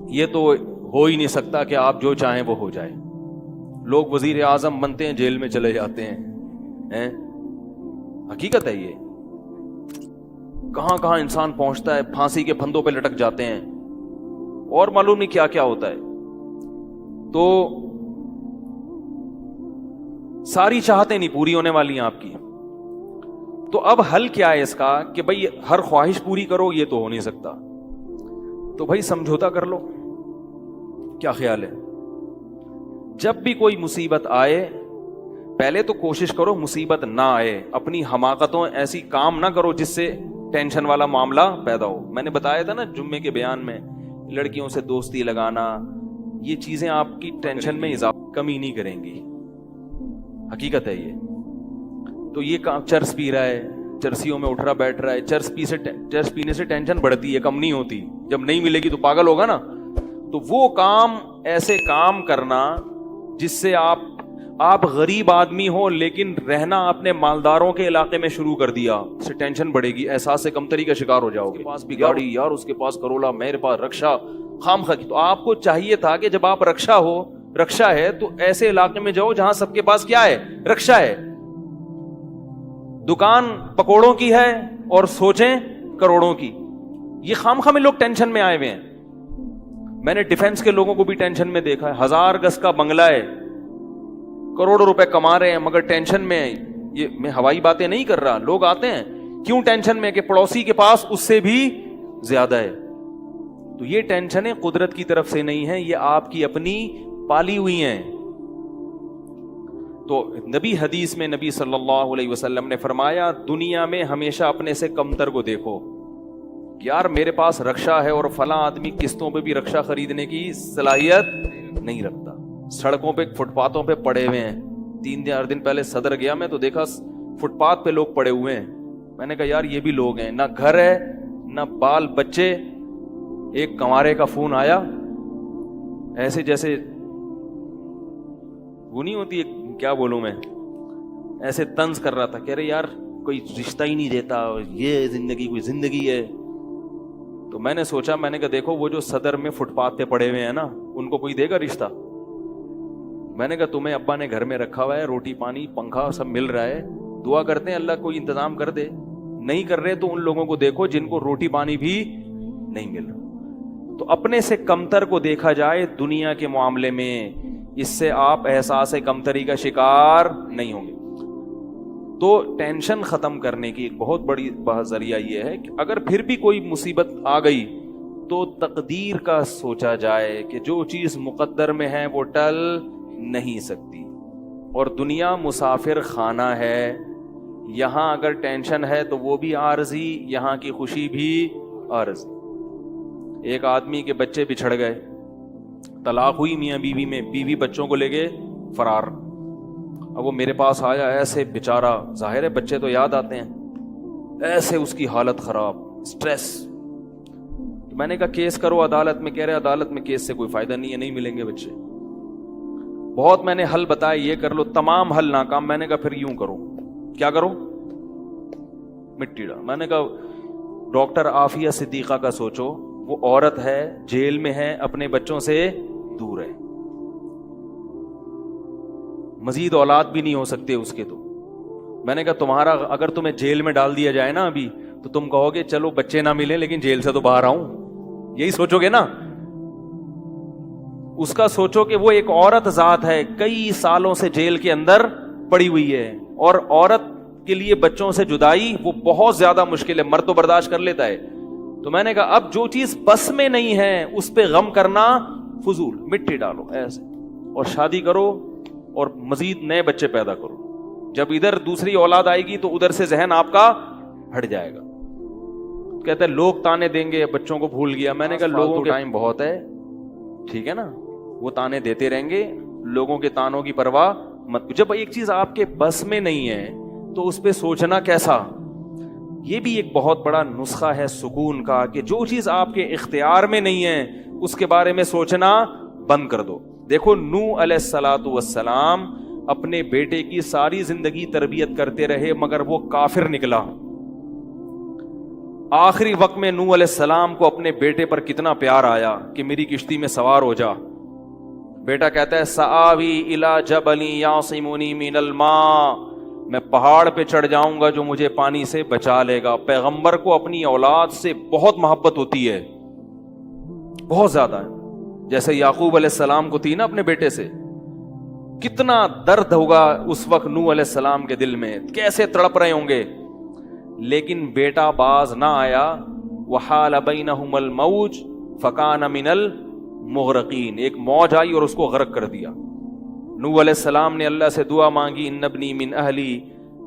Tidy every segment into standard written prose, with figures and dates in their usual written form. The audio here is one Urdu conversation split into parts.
یہ تو ہو ہی نہیں سکتا کہ آپ جو چاہیں وہ ہو جائے. لوگ وزیر اعظم بنتے ہیں جیل میں چلے جاتے ہیں. حقیقت ہے یہ. کہاں کہاں انسان پہنچتا ہے, پھانسی کے پھندوں پہ لٹک جاتے ہیں اور معلوم نہیں کیا کیا ہوتا ہے. تو ساری چاہتیں نہیں پوری ہونے والی ہیں آپ کی. تو اب حل کیا ہے اس کا کہ بھئی ہر خواہش پوری کرو, یہ تو ہو نہیں سکتا. تو بھئی سمجھوتا کر لو. کیا خیال ہے؟ جب بھی کوئی مصیبت آئے پہلے تو کوشش کرو مصیبت نہ آئے. اپنی حماقتوں ایسی کام نہ کرو جس سے ٹینشن والا معاملہ پیدا ہو. میں نے بتایا تھا نا جمعے کے بیان میں, لڑکیوں سے دوستی لگانا, یہ چیزیں آپ کی ٹینشن میں اضافہ کمی نہیں کریں گی. حقیقت ہے یہ. تو یہ چرس پی رہا ہے, چرسیوں میں اٹھ رہا بیٹھ رہا ہے, چرس پینے سے ٹینشن بڑھتی ہے, کم نہیں ہوتی. جب نہیں ملے گی تو پاگل ہوگا نا. تو وہ کام, ایسے کام کرنا جس سے آپ غریب آدمی ہو لیکن رہنا اپنے مالداروں کے علاقے میں شروع کر دیا, اس سے ٹینشن بڑھے گی, احساس کمتری کا شکار ہو جاؤ گے. پاس بھی گاڑی, یار اس کے پاس کرولا, میرے پاس رکشا, خام خواہ. تو آپ کو چاہیے تھا کہ جب آپ رکشا ہے تو ایسے علاقے میں جاؤ جہاں سب کے پاس کیا ہے, رکشا ہے. دکان پکوڑوں کی ہے اور سوچیں کروڑوں کی. یہ خام خواہ میں لوگ ٹینشن میں آئے ہوئے ہیں. میں نے ڈیفنس کے لوگوں کو بھی ٹینشن میں دیکھا ہے. 1000 گز کا بنگلہ ہے, کروڑوں روپے کما رہے ہیں مگر ٹینشن میں. یہ میں ہوائی باتیں نہیں کر رہا. لوگ آتے ہیں کیوں ٹینشن میں کہ پڑوسی کے پاس اس سے بھی زیادہ ہے. تو یہ ٹینشنیں قدرت کی طرف سے نہیں ہیں, یہ آپ کی اپنی پالی ہوئی ہیں. تو حدیث میں نبی صلی اللہ علیہ وسلم نے فرمایا دنیا میں ہمیشہ اپنے سے کمتر کو دیکھو. یار میرے پاس رکشا ہے اور فلاں آدمی قسطوں پہ بھی رکشا خریدنے کی صلاحیت نہیں رکھتا. سڑکوں پہ فٹ پاتھوں پہ پڑے ہوئے ہیں. 3-4 دن پہلے صدر گیا میں تو دیکھا فٹ پاتھ پہ لوگ پڑے ہوئے ہیں. میں نے کہا یار یہ بھی لوگ ہیں, نہ گھر ہے نہ بال بچے. ایک کنوارے کا فون آیا, ایسے جیسے وہ نہیں ہوتی, کیا بولوں میں, ایسے طنز کر رہا تھا. کہہ رہے یار کوئی رشتہ ہی نہیں دیتا, یہ زندگی کوئی زندگی ہے. تو میں نے سوچا, میں نے کہا دیکھو وہ جو صدر میں فٹ پاتھ پہ پڑے ہوئے ہیں نا, ان کو کوئی دے گا رشتہ؟ میں نے کہا تمہیں ابا نے گھر میں رکھا ہوا ہے, روٹی پانی پنکھا سب مل رہا ہے, دعا کرتے ہیں اللہ کوئی انتظام کر دے. نہیں کر رہے تو ان لوگوں کو دیکھو جن کو روٹی پانی بھی نہیں مل رہا. تو اپنے سے کمتر کو دیکھا جائے دنیا کے معاملے میں, اس سے آپ احساس کمتری کا شکار نہیں ہوں گے. تو ٹینشن ختم کرنے کی ایک بہت بڑی ذریعہ یہ ہے کہ اگر پھر بھی کوئی مصیبت آ گئی تو تقدیر کا سوچا جائے کہ جو چیز مقدر میں ہے وہ ٹل نہیں سکتی. اور دنیا مسافر خانہ ہے, یہاں اگر ٹینشن ہے تو وہ بھی عارضی, یہاں کی خوشی بھی عارضی. ایک آدمی کے بچے بچھڑ گئے, طلاق ہوئی میاں بیوی میں, بیوی بچوں کو لے کے فرار. اب وہ میرے پاس آیا, ایسے بیچارہ, ظاہر ہے بچے تو یاد آتے ہیں, ایسے اس کی حالت خراب, سٹریس. میں نے کہا کیس کرو عدالت میں. کہہ رہے عدالت میں کیس سے کوئی فائدہ نہیں ہے, نہیں ملیں گے بچے. بہت میں نے حل بتائے, یہ کر لو, تمام حل ناکام. میں نے کہا پھر یوں کرو. کیا کرو؟ مٹی ڈال. میں نے کہا ڈاکٹر عافیہ صدیقہ کا سوچو, وہ عورت ہے, جیل میں ہے, اپنے بچوں سے دور ہے, مزید اولاد بھی نہیں ہو سکتے اس کے. تو میں نے کہا تمہارا اگر تمہیں جیل میں ڈال دیا جائے نا ابھی, تو تم کہو گے چلو بچے نہ ملے لیکن جیل سے تو باہر آؤں, یہی سوچو گے نا. اس کا سوچو کہ وہ ایک عورت ذات ہے, کئی سالوں سے جیل کے اندر پڑی ہوئی ہے, اور عورت کے لیے بچوں سے جدائی وہ بہت زیادہ مشکل ہے. مرد تو برداشت کر لیتا ہے. تو میں نے کہا اب جو چیز بس میں نہیں ہے اس پہ غم کرنا فضول, مٹی ڈالو ایسے, اور شادی کرو اور مزید نئے بچے پیدا کرو. جب ادھر دوسری اولاد آئے گی تو ادھر سے ذہن آپ کا ہٹ جائے گا. کہتے ہیں لوگ تانے دیں گے, بچوں کو بھول گیا. میں نے کہا لوگوں کے ٹائم بہت ہے, ٹھیک ہے نا, وہ تانے دیتے رہیں گے, لوگوں کے تانوں کی پرواہ مت. جب ایک چیز آپ کے بس میں نہیں ہے تو اس پہ سوچنا کیسا. یہ بھی ایک بہت بڑا نسخہ ہے سکون کا کہ جو چیز آپ کے اختیار میں نہیں ہے اس کے بارے میں سوچنا بند کر دو. دیکھو نوح علیہ الصلوۃ والسلام اپنے بیٹے کی ساری زندگی تربیت کرتے رہے مگر وہ کافر نکلا. آخری وقت میں نوح علیہ السلام کو اپنے بیٹے پر کتنا پیار آیا کہ میری کشتی میں سوار ہو جا. بیٹا کہتا ہے سآوی الی جبل یعصمنی من الماء, میں پہاڑ پہ چڑھ جاؤں گا جو مجھے پانی سے بچا لے گا. پیغمبر کو اپنی اولاد سے بہت محبت ہوتی ہے, بہت زیادہ ہے, جیسے یعقوب علیہ السلام کو تھی نا اپنے بیٹے سے. کتنا درد ہوگا اس وقت نوح علیہ السلام کے دل میں, کیسے تڑپ رہے ہوں گے. لیکن بیٹا باز نہ آیا. وحال بینہم الموج فکان من المغرقین, ایک موج آئی اور اس کو غرق کر دیا. نوح علیہ السلام نے اللہ سے دعا مانگی, ان ابنی من اہلی,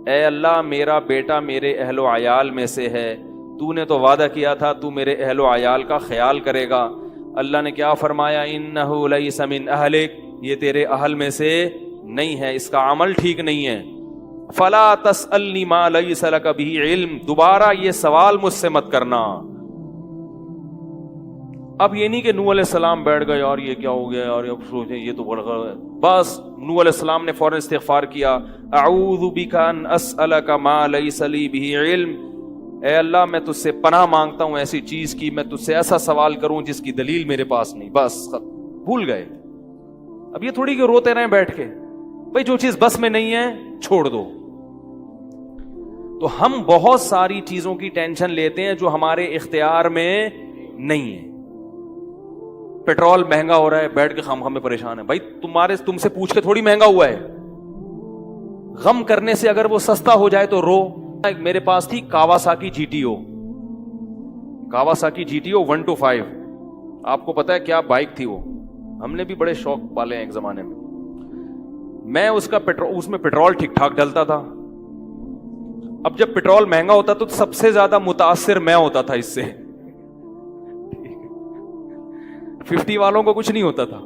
اے اللہ میرا بیٹا میرے اہل و عیال میں سے ہے, تو نے تو وعدہ کیا تھا تو میرے اہل و عیال کا خیال کرے گا. اللہ نے کیا فرمایا, انہ لیس من اہلک, یہ تیرے اہل میں سے نہیں ہے, اس کا عمل ٹھیک نہیں ہے. فلا تسألنی ما لیس لک بہ علم, دوبارہ یہ سوال مجھ سے مت کرنا. اب یہ نہیں کہ نوح علیہ السلام بیٹھ گئے اور یہ کیا ہو گیا اور اب سوچیں یہ تو بڑا ہے. بس نوح علیہ السلام نے فوراً استغفار کیا, اعوذ بک ان اسألک ما لیس لی بہ علم, اے اللہ میں تجھ سے پناہ مانگتا ہوں ایسی چیز کی, میں تجھ سے ایسا سوال کروں جس کی دلیل میرے پاس نہیں. بس بھول گئے. اب یہ تھوڑی کہ روتے رہیں بیٹھ کے, بھئی جو چیز بس میں نہیں ہے چھوڑ دو. تو ہم بہت ساری چیزوں کی ٹینشن لیتے ہیں جو ہمارے اختیار میں نہیں ہے. پیٹرول مہنگا ہو رہا ہے, بیٹھ کے خام میں پریشان ہے. بھائی تم سے پوچھ کے تھوڑی مہنگا ہوا ہے. غم کرنے سے اگر وہ سستا ہو جائے تو رو. میرے پاس تھی Kawasaki G T O, Kawasaki G T O 125. آپ کو پتا ہے کیا بائک تھی وہ, ہم نے بھی بڑے شوق پالے ہیں ایک زمانے میں. میں اس میں پیٹرول ٹھیک ٹھاک ڈلتا تھا. اب جب پیٹرول مہنگا ہوتا تو سب سے زیادہ متاثر میں ہوتا تھا اس سے. 50 والوں کو کچھ نہیں ہوتا تھا.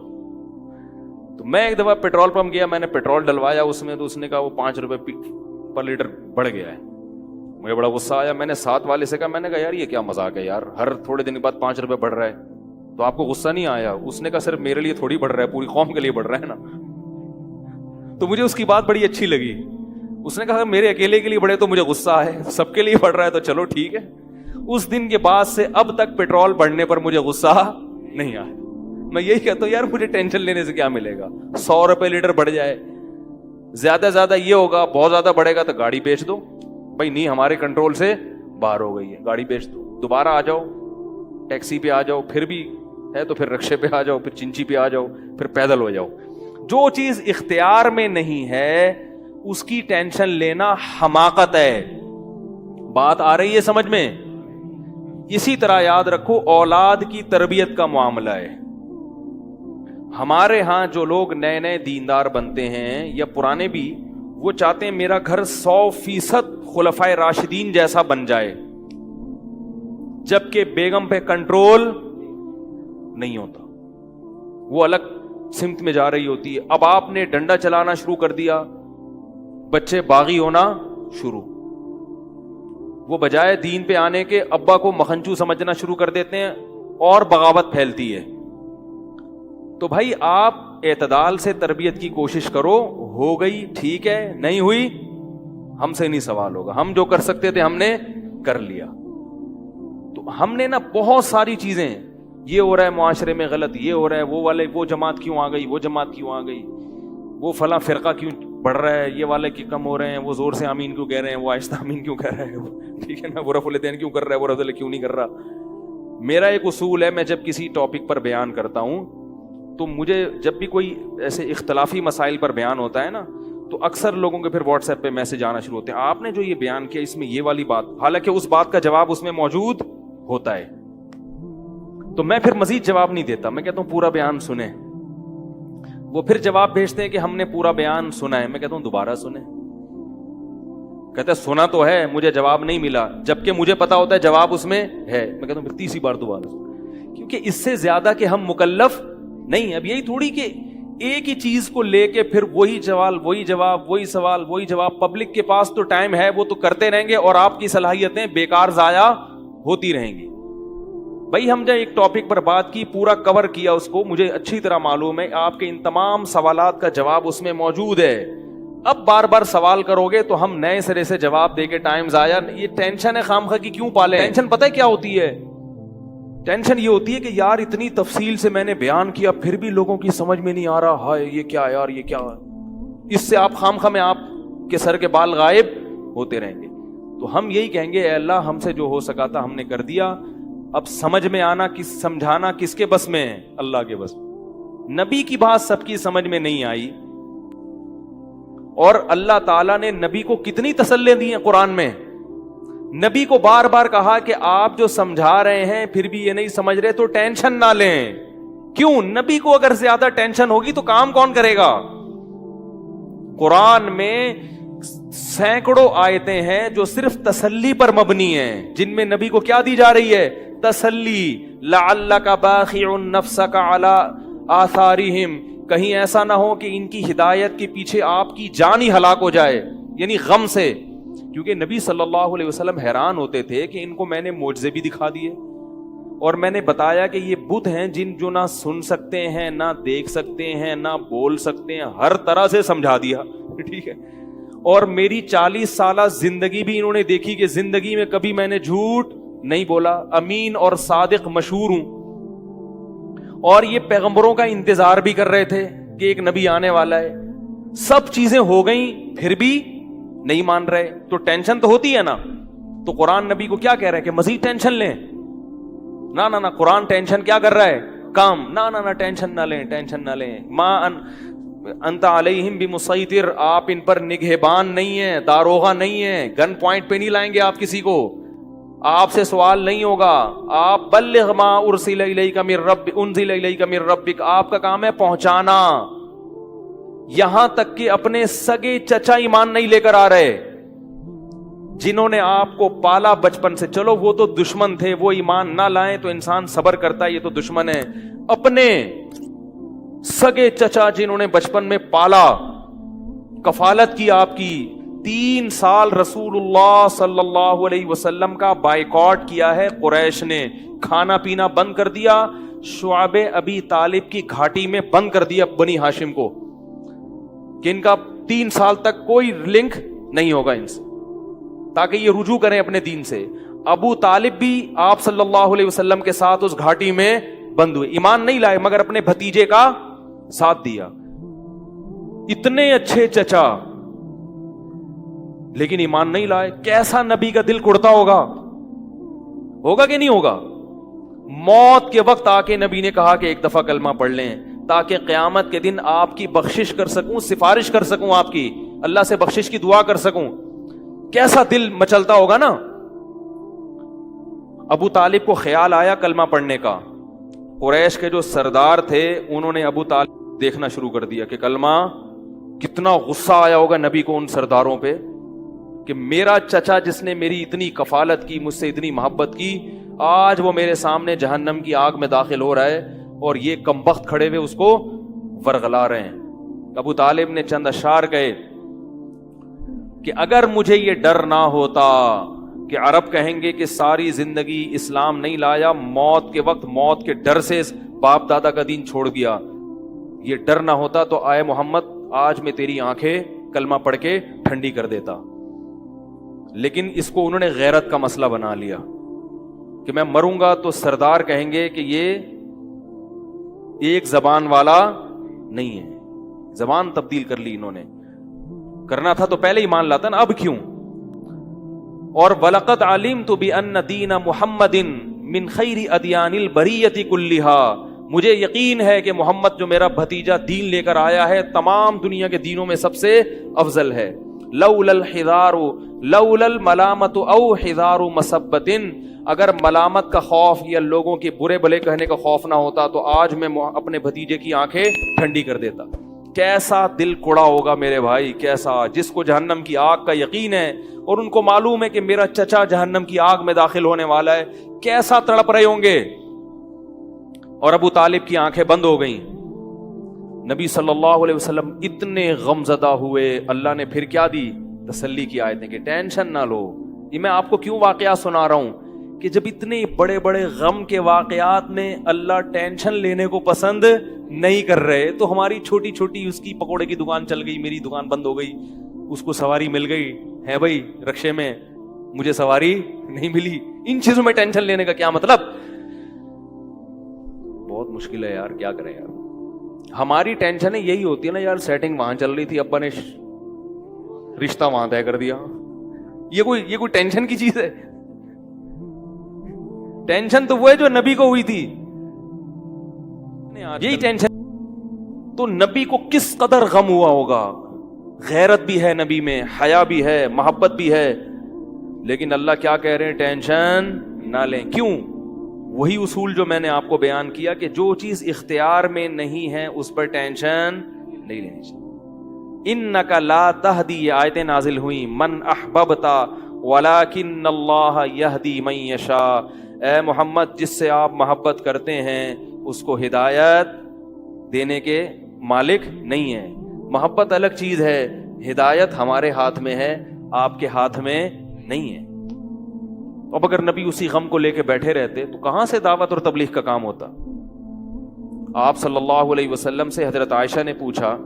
تو میں ایک دفعہ پیٹرول پمپ گیا, میں نے پیٹرول ڈلوایا اس میں, تو اس نے کہا وہ 5 روپے پر لیٹر بڑھ گیا ہے. مجھے بڑا غصہ آیا. میں نے ساتھ والے سے کہا, میں نے کہا یار یہ کیا مذاق ہے یار, ہر تھوڑے دن کے بعد 5 روپے بڑھ رہا ہے, تو آپ کو غصہ نہیں آیا؟ اس نے کہا صرف میرے لیے تھوڑی بڑھ رہا ہے, پوری قوم کے لیے بڑھ رہا ہے نا. تو مجھے اس کی بات بڑی اچھی لگی. اس نے کہا میرے اکیلے کے لیے بڑھے تو مجھے غصہ آئے, سب کے لیے بڑھ رہا ہے تو چلو ٹھیک ہے. اس دن کے بعد سے اب تک پیٹرول بڑھنے پر مجھے غصہ نہیں آیا. میں یہی کہتا ہوں یار مجھے ٹینشن لینے سے کیا ملے گا. 100 روپے لیٹر بڑھ جائے, زیادہ سے زیادہ یہ ہوگا, بہت زیادہ بڑھے گا تو گاڑی بیچ دو. بھائی نہیں ہمارے کنٹرول سے باہر ہو گئی ہے, گاڑی بیچ دو, دوبارہ آ جاؤ, ٹیکسی پہ آ جاؤ, پھر بھی ہے تو پھر رکشے پہ آ جاؤ, پھر چنچی پہ آ جاؤ, پھر پیدل ہو جاؤ. جو چیز اختیار میں نہیں ہے اس کی ٹینشن لینا حماقت ہے. بات آ رہی ہے سمجھ میں؟ اسی طرح یاد رکھو اولاد کی تربیت کا معاملہ ہے. ہمارے ہاں جو لوگ نئے نئے دیندار بنتے ہیں یا پرانے بھی, وہ چاہتے ہیں میرا گھر 100% خلفائے راشدین جیسا بن جائے, جبکہ بیگم پہ کنٹرول نہیں ہوتا, وہ الگ سمت میں جا رہی ہوتی ہے. اب آپ نے ڈنڈا چلانا شروع کر دیا, بچے باغی ہونا شروع. وہ بجائے دین پہ آنے کے ابا کو مکھنچو سمجھنا شروع کر دیتے ہیں اور بغاوت پھیلتی ہے. تو بھائی آپ اعتدال سے تربیت کی کوشش کرو. ہو گئی ٹھیک ہے, نہیں ہوئی ہم سے نہیں سوال ہوگا, ہم جو کر سکتے تھے ہم نے کر لیا. تو ہم نے نا بہت ساری چیزیں, یہ ہو رہا ہے معاشرے میں غلط, یہ ہو رہا ہے, وہ والے وہ جماعت کیوں آ گئی, وہ جماعت کیوں آ گئی, وہ فلاں فرقہ کیوں بڑھ رہا ہے, یہ والے کی کم ہو رہے ہیں, وہ زور سے آمین کیوں کہہ رہے ہیں, وہ آہستہ آمین کیوں کہہ رہے ہیں, ٹھیک ہے نا, وہ رفع الیدین کیوں کر رہا ہے, وہ رفع کیوں نہیں کر رہا. میرا ایک اصول ہے, میں جب کسی ٹاپک پر بیان کرتا ہوں تو مجھے جب بھی کوئی ایسے اختلافی مسائل پر بیان ہوتا ہے نا, تو اکثر لوگوں کے پھر واٹس ایپ پہ میسج آنا شروع ہوتے ہیں, آپ نے جو یہ بیان کیا اس میں یہ والی بات, حالانکہ اس بات کا جواب اس میں موجود ہوتا ہے. تو میں پھر مزید جواب نہیں دیتا, میں کہتا ہوں پورا بیان سنیں. وہ پھر جواب بھیجتے ہیں کہ ہم نے پورا بیان سنا ہے. میں کہتا ہوں دوبارہ سنیں. کہتے ہیں سنا تو ہے, مجھے جواب نہیں ملا, جبکہ مجھے پتا ہوتا ہے جواب اس میں ہے. میں کہتا ہوں پھر تیسری بار دوبارہ سنیں, کیونکہ اس سے زیادہ کہ ہم مکلف نہیں. اب یہی تھوڑی کہ ایک ہی چیز کو لے کے پھر وہی سوال وہی جواب, وہی سوال وہی جواب. پبلک کے پاس تو ٹائم ہے, وہ تو کرتے رہیں گے اور آپ کی صلاحیتیں بیکار ضائع ہوتی رہیں گی. بھائی ہم جب ایک ٹاپک پر بات کی, پورا کور کیا اس کو, مجھے اچھی طرح معلوم ہے آپ کے ان تمام سوالات کا جواب اس میں موجود ہے. اب بار بار سوال کرو گے تو ہم نئے سرے سے جواب دے کے ٹائم ضائع. یہ ٹینشن ہے خام خواہ کی کیوں پالے؟ ٹینشن پتہ ہے کیا ہوتی ہے؟ ٹینشن یہ ہوتی ہے کہ یار اتنی تفصیل سے میں نے بیان کیا پھر بھی لوگوں کی سمجھ میں نہیں آ رہا. ہائے یہ کیا یار، یہ کیا؟ اس سے آپ خام خواہ میں آپ کے سر کے بال غائب ہوتے رہیں گے. تو ہم یہی کہیں گے اے اللہ ہم سے جو ہو سکا تھا ہم نے کر دیا. اب سمجھ میں آنا سمجھانا کس کے بس میں ہے؟ اللہ کے بس. نبی کی بات سب کی سمجھ میں نہیں آئی، اور اللہ تعالیٰ نے نبی کو کتنی تسلی دی ہیں قرآن میں. نبی کو بار بار کہا کہ آپ جو سمجھا رہے ہیں پھر بھی یہ نہیں سمجھ رہے تو ٹینشن نہ لیں. کیوں؟ نبی کو اگر زیادہ ٹینشن ہوگی تو کام کون کرے گا؟ قرآن میں سینکڑوں آیتیں ہیں جو صرف تسلی پر مبنی ہیں، جن میں نبی کو کیا دی جا رہی ہے؟ تسلی. لعلک باخع نفسک علی آثارہم، کہیں ایسا نہ ہو کہ ان کی ہدایت کے پیچھے آپ کی جان ہی ہلاک ہو جائے، یعنی غم سے. کیونکہ نبی صلی اللہ علیہ وسلم حیران ہوتے تھے کہ ان کو میں نے معجزے بھی دکھا دیے، اور میں نے بتایا کہ یہ بت ہیں جن جو نہ سن سکتے ہیں، نہ دیکھ سکتے ہیں، نہ بول سکتے ہیں، ہر طرح سے سمجھا دیا. ٹھیک ہے. اور میری 40 سالہ زندگی بھی انہوں نے دیکھی کہ زندگی میں کبھی میں نے جھوٹ نہیں بولا، امین اور صادق مشہور ہوں. اور یہ پیغمبروں کا انتظار بھی کر رہے تھے کہ ایک نبی آنے والا ہے. سب چیزیں ہو گئیں پھر بھی نہیں مان رہے، تو ٹینشن تو ہوتی ہے نا. تو قرآن نبی کو کیا کہہ رہا ہے کہ مزید ٹینشن لیں؟ نہ نہ نہ، قرآن ٹینشن کیا کر رہا ہے؟ کام. نہ نہ نہ، ٹینشن نہ لیں، ٹینشن نہ لیں. ما انت علیہم بمسیطر، آپ ان پر نگہبان نہیں ہیں، داروغہ نہیں ہیں، گن پوائنٹ پہ نہیں لائیں گے آپ کسی کو. آپ سے سوال نہیں ہوگا. آپ بلغ ما ارسل الیک من رب انزل الیک من ربک، آپ کا کام ہے پہنچانا. یہاں تک کہ اپنے سگے چچا ایمان نہیں لے کر آ رہے، جنہوں نے آپ کو پالا بچپن سے. چلو وہ تو دشمن تھے، وہ ایمان نہ لائیں تو انسان صبر کرتا ہے، یہ تو دشمن ہے. اپنے سگے چچا جنہوں نے بچپن میں پالا، کفالت کی آپ کی، 3 سال رسول اللہ صلی اللہ علیہ وسلم کا بائیکاٹ کیا ہے قریش نے. کھانا پینا بند کر دیا، شعب ابی طالب کی گھاٹی میں بند کر دیا بنی ہاشم کو، کہ ان کا 3 سال تک کوئی لنک نہیں ہوگا ان سے، تاکہ یہ رجوع کریں اپنے دین سے. ابو طالب بھی آپ صلی اللہ علیہ وسلم کے ساتھ اس گھاٹی میں بند ہوئے، ایمان نہیں لائے مگر اپنے بھتیجے کا ساتھ دیا. اتنے اچھے چچا لیکن ایمان نہیں لائے. کیسا نبی کا دل کڑتا ہوگا کہ نہیں ہوگا؟ موت کے وقت آ کے نبی نے کہا کہ ایک دفعہ کلمہ پڑھ لیں تاکہ قیامت کے دن آپ کی بخشش کر سکوں، سفارش کر سکوں، آپ کی اللہ سے بخشش کی دعا کر سکوں. کیسا دل مچلتا ہوگا نا. ابو طالب کو خیال آیا کلمہ پڑھنے کا. قریش کے جو سردار تھے انہوں نے ابو طالب دیکھنا شروع کر دیا کہ کلمہ. کتنا غصہ آیا ہوگا نبی کو ان سرداروں پہ کہ میرا چچا جس نے میری اتنی کفالت کی، مجھ سے اتنی محبت کی، آج وہ میرے سامنے جہنم کی آگ میں داخل ہو رہا ہے اور یہ کمبخت کھڑے ہوئے اس کو ورغلا رہے ہیں. ابو طالب نے چند اشعار کہے کہ اگر مجھے یہ ڈر نہ ہوتا کہ عرب کہیں گے کہ ساری زندگی اسلام نہیں لایا، موت کے وقت موت کے ڈر سے باپ دادا کا دین چھوڑ دیا، یہ ڈر نہ ہوتا تو آئے محمد آج میں تیری آنکھیں کلمہ پڑھ کے ٹھنڈی کر دیتا. لیکن اس کو انہوں نے غیرت کا مسئلہ بنا لیا کہ میں مروں گا تو سردار کہیں گے کہ یہ ایک زبان والا نہیں ہے. زبان تبدیل کر لی انہوں نے. کرنا تھا تو پہلے ایمان لاتا نا، اب کیوں؟ اور وَلَقَدْ عَلِمْتُ بِأَنَّ دِينَ مُحَمَّدٍ مِّن خَيْرِ أَدْيَانِ الْبَرِيَّةِ كُلِّهَا، مجھے یقین ہے کہ محمد جو میرا بھتیجا دین لے کر آیا ہے تمام دنیا کے دینوں میں سب سے افضل ہے. لولا الحذار لولا الملامت او حذار مسبت، اگر ملامت کا خوف یا لوگوں کے برے بھلے کہنے کا خوف نہ ہوتا تو آج میں اپنے بھتیجے کی آنکھیں ٹھنڈی کر دیتا. کیسا دل کوڑا ہوگا میرے بھائی، کیسا، جس کو جہنم کی آگ کا یقین ہے اور ان کو معلوم ہے کہ میرا چچا جہنم کی آگ میں داخل ہونے والا ہے، کیسا تڑپ رہے ہوں گے. اور ابو طالب کی آنکھیں بند ہو گئیں. نبی صلی اللہ علیہ وسلم اتنے غم زدہ ہوئے. اللہ نے پھر کیا دی؟ تسلی کی آیتیں کہ ٹینشن نہ لو. یہ میں آپ کو کیوں واقعہ سنا رہا ہوں کہ جب اتنے بڑے بڑے غم کے واقعات میں اللہ ٹینشن لینے کو پسند نہیں کر رہے، تو ہماری چھوٹی چھوٹی اس کی پکوڑے کی دکان چل گئی، میری دکان بند ہو گئی، اس کو سواری مل گئی ہے بھائی رکشے میں، مجھے سواری نہیں ملی، ان چیزوں میں ٹینشن لینے کا کیا مطلب؟ بہت مشکل ہے یار، کیا کریں یار. ہماری ٹینشن یہی ہوتی ہے نا یار، سیٹنگ وہاں چل رہی تھی، ابا نے رشتہ وہاں طے کر دیا، یہ کوئی ٹینشن کی چیز ہے؟ ٹینشن تو وہ ہے جو نبی کو ہوئی تھی، یہی ٹینشن. تو نبی کو کس قدر غم ہوا ہوگا، غیرت بھی ہے نبی میں، حیا بھی ہے، محبت بھی ہے، لیکن اللہ کیا کہہ رہے ہیں؟ ٹینشن نہ لیں. کیوں؟ وہی اصول جو میں نے آپ کو بیان کیا کہ جو چیز اختیار میں نہیں ہے اس پر ٹینشن نہیں لینی چاہیے. انک لا تہدی، یہ آیتیں نازل ہوئیں، من احببت ولکن اللہ یہدی من یشاء. اے محمد، جس سے آپ محبت کرتے ہیں اس کو ہدایت دینے کے مالک نہیں ہے. محبت الگ چیز ہے، ہدایت ہمارے ہاتھ میں ہے، آپ کے ہاتھ میں نہیں ہے. اب اگر نبی اسی غم کو لے کے بیٹھے رہتے تو کہاں سے دعوت اور تبلیغ کا کام ہوتا؟ آپ صلی اللہ علیہ وسلم سے حضرت عائشہ نے پوچھا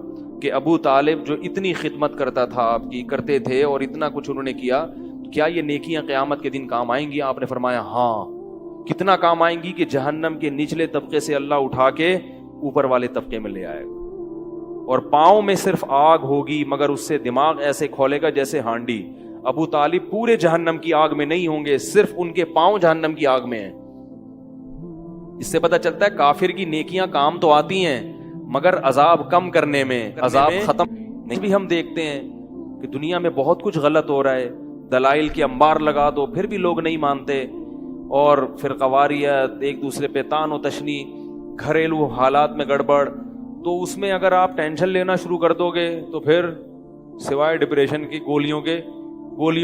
کہ ابو طالب جو اتنی خدمت کرتا تھا آپ کی، کرتے تھے اور اتنا کچھ انہوں نے کیا، کیا یہ نیکیاں قیامت کے دن کام آئیں گی؟ آپ نے فرمایا ہاں. کتنا کام آئیں گی کہ جہنم کے نچلے طبقے سے اللہ اٹھا کے اوپر والے طبقے میں لے آئے گا، اور پاؤں میں صرف آگ ہوگی مگر اس سے دماغ ایسے کھولے گا جیسے ہانڈی. ابو طالب پورے جہنم کی آگ میں نہیں ہوں گے، صرف ان کے پاؤں جہنم کی آگ میں ہیں. اس سے پتہ چلتا ہے کافر کی نیکیاں کام تو آتی ہیں مگر عذاب کم کرنے میں، عذاب ختم نہیں. بھی ہم دیکھتے ہیں کہ دنیا میں بہت کچھ غلط ہو رہا ہے، دلائل کے انبار لگا دو پھر بھی لوگ نہیں مانتے، اور فرقہ واریت، ایک دوسرے پہ طعن و تشنی، گھریلو حالات میں گڑبڑ. تو اس میں اگر آپ ٹینشن لینا شروع کر دو گے تو پھر سوائے ڈپریشن کی گولیوں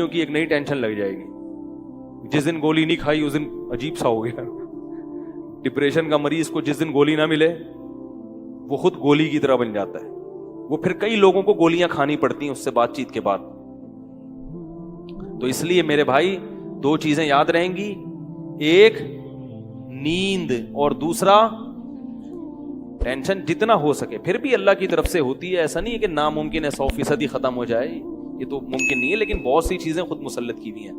کی ایک نئی ٹینشن لگ جائے گی. جس دن گولی نہیں کھائی اس دن عجیب سا ہو گیا. ڈپریشن کا مریض کو جس دن گولی نہ ملے وہ خود گولی کی طرح بن جاتا ہے، وہ پھر کئی لوگوں کو گولیاں کھانی پڑتی ہیں اس سے بات چیت کے بعد. تو اس لیے میرے بھائی دو چیزیں یاد رہیں گی، ایک نیند اور دوسرا ٹینشن. جتنا ہو سکے، پھر بھی اللہ کی طرف سے ہوتی ہے، ایسا نہیں ہے کہ ناممکن ہے 100% ہی ختم ہو جائے، یہ تو ممکن نہیں ہے، لیکن بہت سی چیزیں خود مسلط کی ہوئی ہیں.